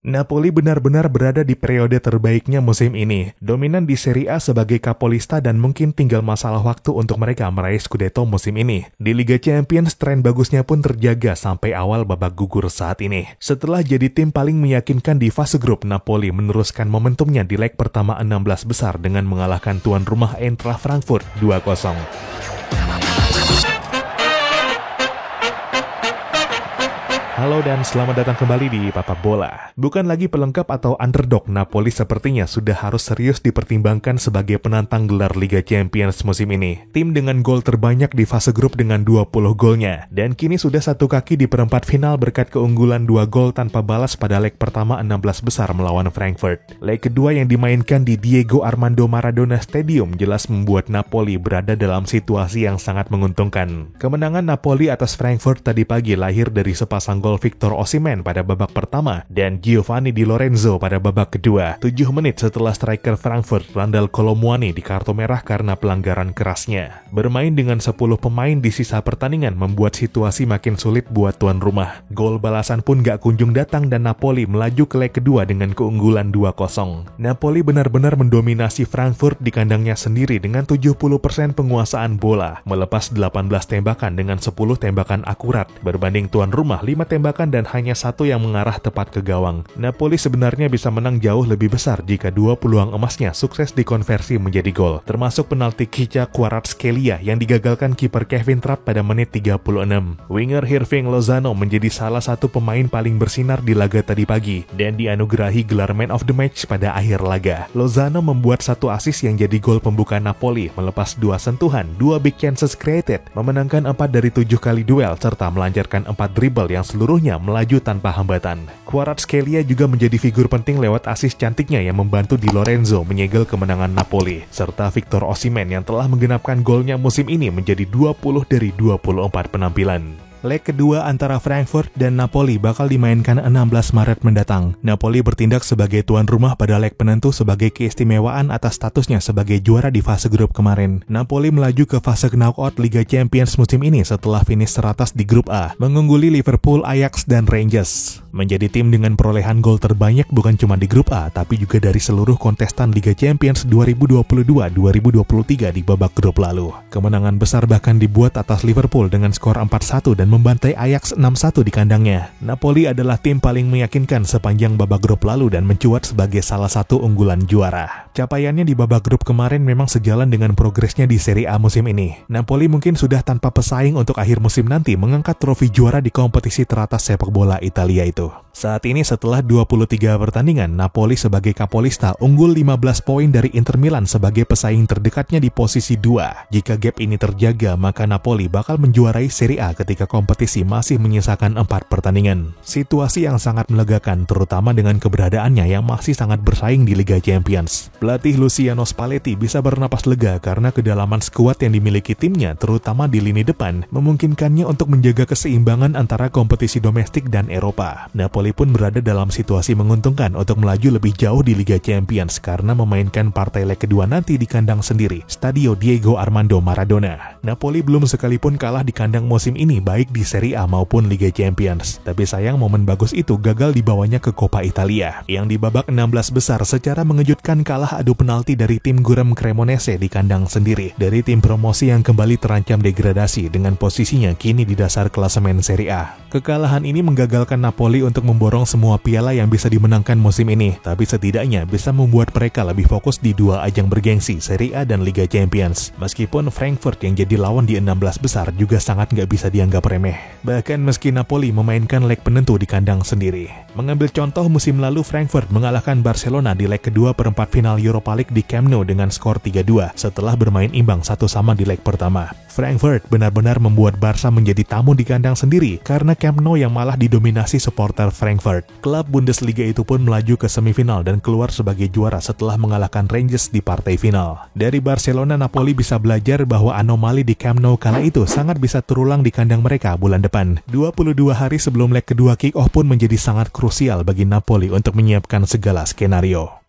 Napoli benar-benar berada di periode terbaiknya musim ini, dominan di Serie A sebagai kapolista dan mungkin tinggal masalah waktu untuk mereka meraih Scudetto musim ini. Di Liga Champions, tren bagusnya pun terjaga sampai awal babak gugur saat ini. Setelah jadi tim paling meyakinkan di fase grup, Napoli meneruskan momentumnya di leg pertama 16 besar dengan mengalahkan tuan rumah Eintracht Frankfurt 2-0. Halo dan selamat datang kembali di Papa Bola. Bukan lagi pelengkap atau underdog, Napoli sepertinya sudah harus serius dipertimbangkan sebagai penantang gelar Liga Champions musim ini. Tim dengan gol terbanyak di fase grup dengan 20 golnya, dan kini sudah satu kaki di perempat final berkat keunggulan 2 gol tanpa balas pada leg pertama 16 besar melawan Frankfurt. Leg kedua yang dimainkan di Diego Armando Maradona Stadium jelas membuat Napoli berada dalam situasi yang sangat menguntungkan. Kemenangan Napoli atas Frankfurt tadi pagi lahir dari sepasang gol Victor Osimhen pada babak pertama dan Giovanni Di Lorenzo pada babak kedua, 7 menit setelah striker Frankfurt Randal Kolo Muani di kartu merah karena pelanggaran kerasnya. Bermain dengan 10 pemain di sisa pertandingan membuat situasi makin sulit buat tuan rumah. Gol balasan pun gak kunjung datang dan Napoli melaju ke leg kedua dengan keunggulan 2-0. Napoli benar-benar mendominasi Frankfurt di kandangnya sendiri dengan 70% penguasaan bola, melepas 18 tembakan dengan 10 tembakan akurat, berbanding tuan rumah 5 tembakan dan hanya 1 yang mengarah tepat ke gawang. Napoli sebenarnya bisa menang jauh lebih besar jika 2 peluang emasnya sukses dikonversi menjadi gol, termasuk penalti Khvicha Kvaratskhelia yang digagalkan kiper Kevin Trapp pada menit 36. Winger Hirving Lozano menjadi salah satu pemain paling bersinar di laga tadi pagi dan dianugerahi gelar Man of the Match pada akhir laga. Lozano membuat 1 assist yang jadi gol pembuka Napoli, melepas 2 sentuhan, 2 big chances created, memenangkan 4 dari 7 kali duel serta melancarkan 4 dribble yang seluruhnya melaju tanpa hambatan. Kvaratskhelia juga menjadi figur penting lewat assist cantiknya yang membantu Di Lorenzo menyegel kemenangan Napoli, serta Victor Osimhen yang telah menggenapkan golnya musim ini menjadi 20 dari 24 penampilan. Leg kedua antara Frankfurt dan Napoli bakal dimainkan 16 Maret mendatang. Napoli bertindak sebagai tuan rumah pada leg penentu sebagai keistimewaan atas statusnya sebagai juara di fase grup kemarin. Napoli melaju ke fase knockout Liga Champions musim ini setelah finish teratas di grup A, mengungguli Liverpool, Ajax, dan Rangers. Menjadi tim dengan perolehan gol terbanyak bukan cuma di grup A, tapi juga dari seluruh kontestan Liga Champions 2022-2023 di babak grup lalu. Kemenangan besar bahkan dibuat atas Liverpool dengan skor 4-1 dan membantai Ajax 6-1 di kandangnya. Napoli adalah tim paling meyakinkan sepanjang babak grup lalu dan mencuat sebagai salah satu unggulan juara. Capaiannya di babak grup kemarin memang sejalan dengan progresnya di Serie A musim ini. Napoli mungkin sudah tanpa pesaing untuk akhir musim nanti mengangkat trofi juara di kompetisi teratas sepak bola Italia itu. Saat ini setelah 23 pertandingan, Napoli sebagai kapolista unggul 15 poin dari Inter Milan sebagai pesaing terdekatnya di posisi 2. Jika gap ini terjaga, maka Napoli bakal menjuarai Serie A ketika kompetisi masih menyisakan 4 pertandingan. Situasi yang sangat melegakan, terutama dengan keberadaannya yang masih sangat bersaing di Liga Champions. Pelatih Luciano Spalletti bisa bernapas lega karena kedalaman skuad yang dimiliki timnya, terutama di lini depan, memungkinkannya untuk menjaga keseimbangan antara kompetisi domestik dan Eropa. Napoli pun berada dalam situasi menguntungkan untuk melaju lebih jauh di Liga Champions karena memainkan partai leg kedua nanti di kandang sendiri, Stadio Diego Armando Maradona. Napoli belum sekalipun kalah di kandang musim ini baik di Serie A maupun Liga Champions. Tapi sayang momen bagus itu gagal dibawanya ke Coppa Italia, yang di babak 16 besar secara mengejutkan kalah adu penalti dari tim gurem Cremonese di kandang sendiri, dari tim promosi yang kembali terancam degradasi dengan posisinya kini di dasar klasemen Serie A. Kekalahan ini menggagalkan Napoli untuk memborong semua piala yang bisa dimenangkan musim ini, tapi setidaknya bisa membuat mereka lebih fokus di 2 ajang bergengsi, Serie A dan Liga Champions. Meskipun Frankfurt yang jadi lawan di 16 besar juga sangat nggak bisa dianggap remeh. Bahkan meski Napoli memainkan leg penentu di kandang sendiri. Mengambil contoh musim lalu, Frankfurt mengalahkan Barcelona di leg kedua perempat final Europa League di Camp Nou dengan skor 3-2 setelah bermain imbang 1-1 di leg pertama. Frankfurt benar-benar membuat Barca menjadi tamu di kandang sendiri karena Camp Nou yang malah didominasi supporter Frankfurt. Klub Bundesliga itu pun melaju ke semifinal dan keluar sebagai juara setelah mengalahkan Rangers di partai final. Dari Barcelona, Napoli bisa belajar bahwa anomali di Camp Nou kala itu sangat bisa terulang di kandang mereka bulan depan. 22 hari sebelum leg kedua kick-off pun menjadi sangat krusial bagi Napoli untuk menyiapkan segala skenario.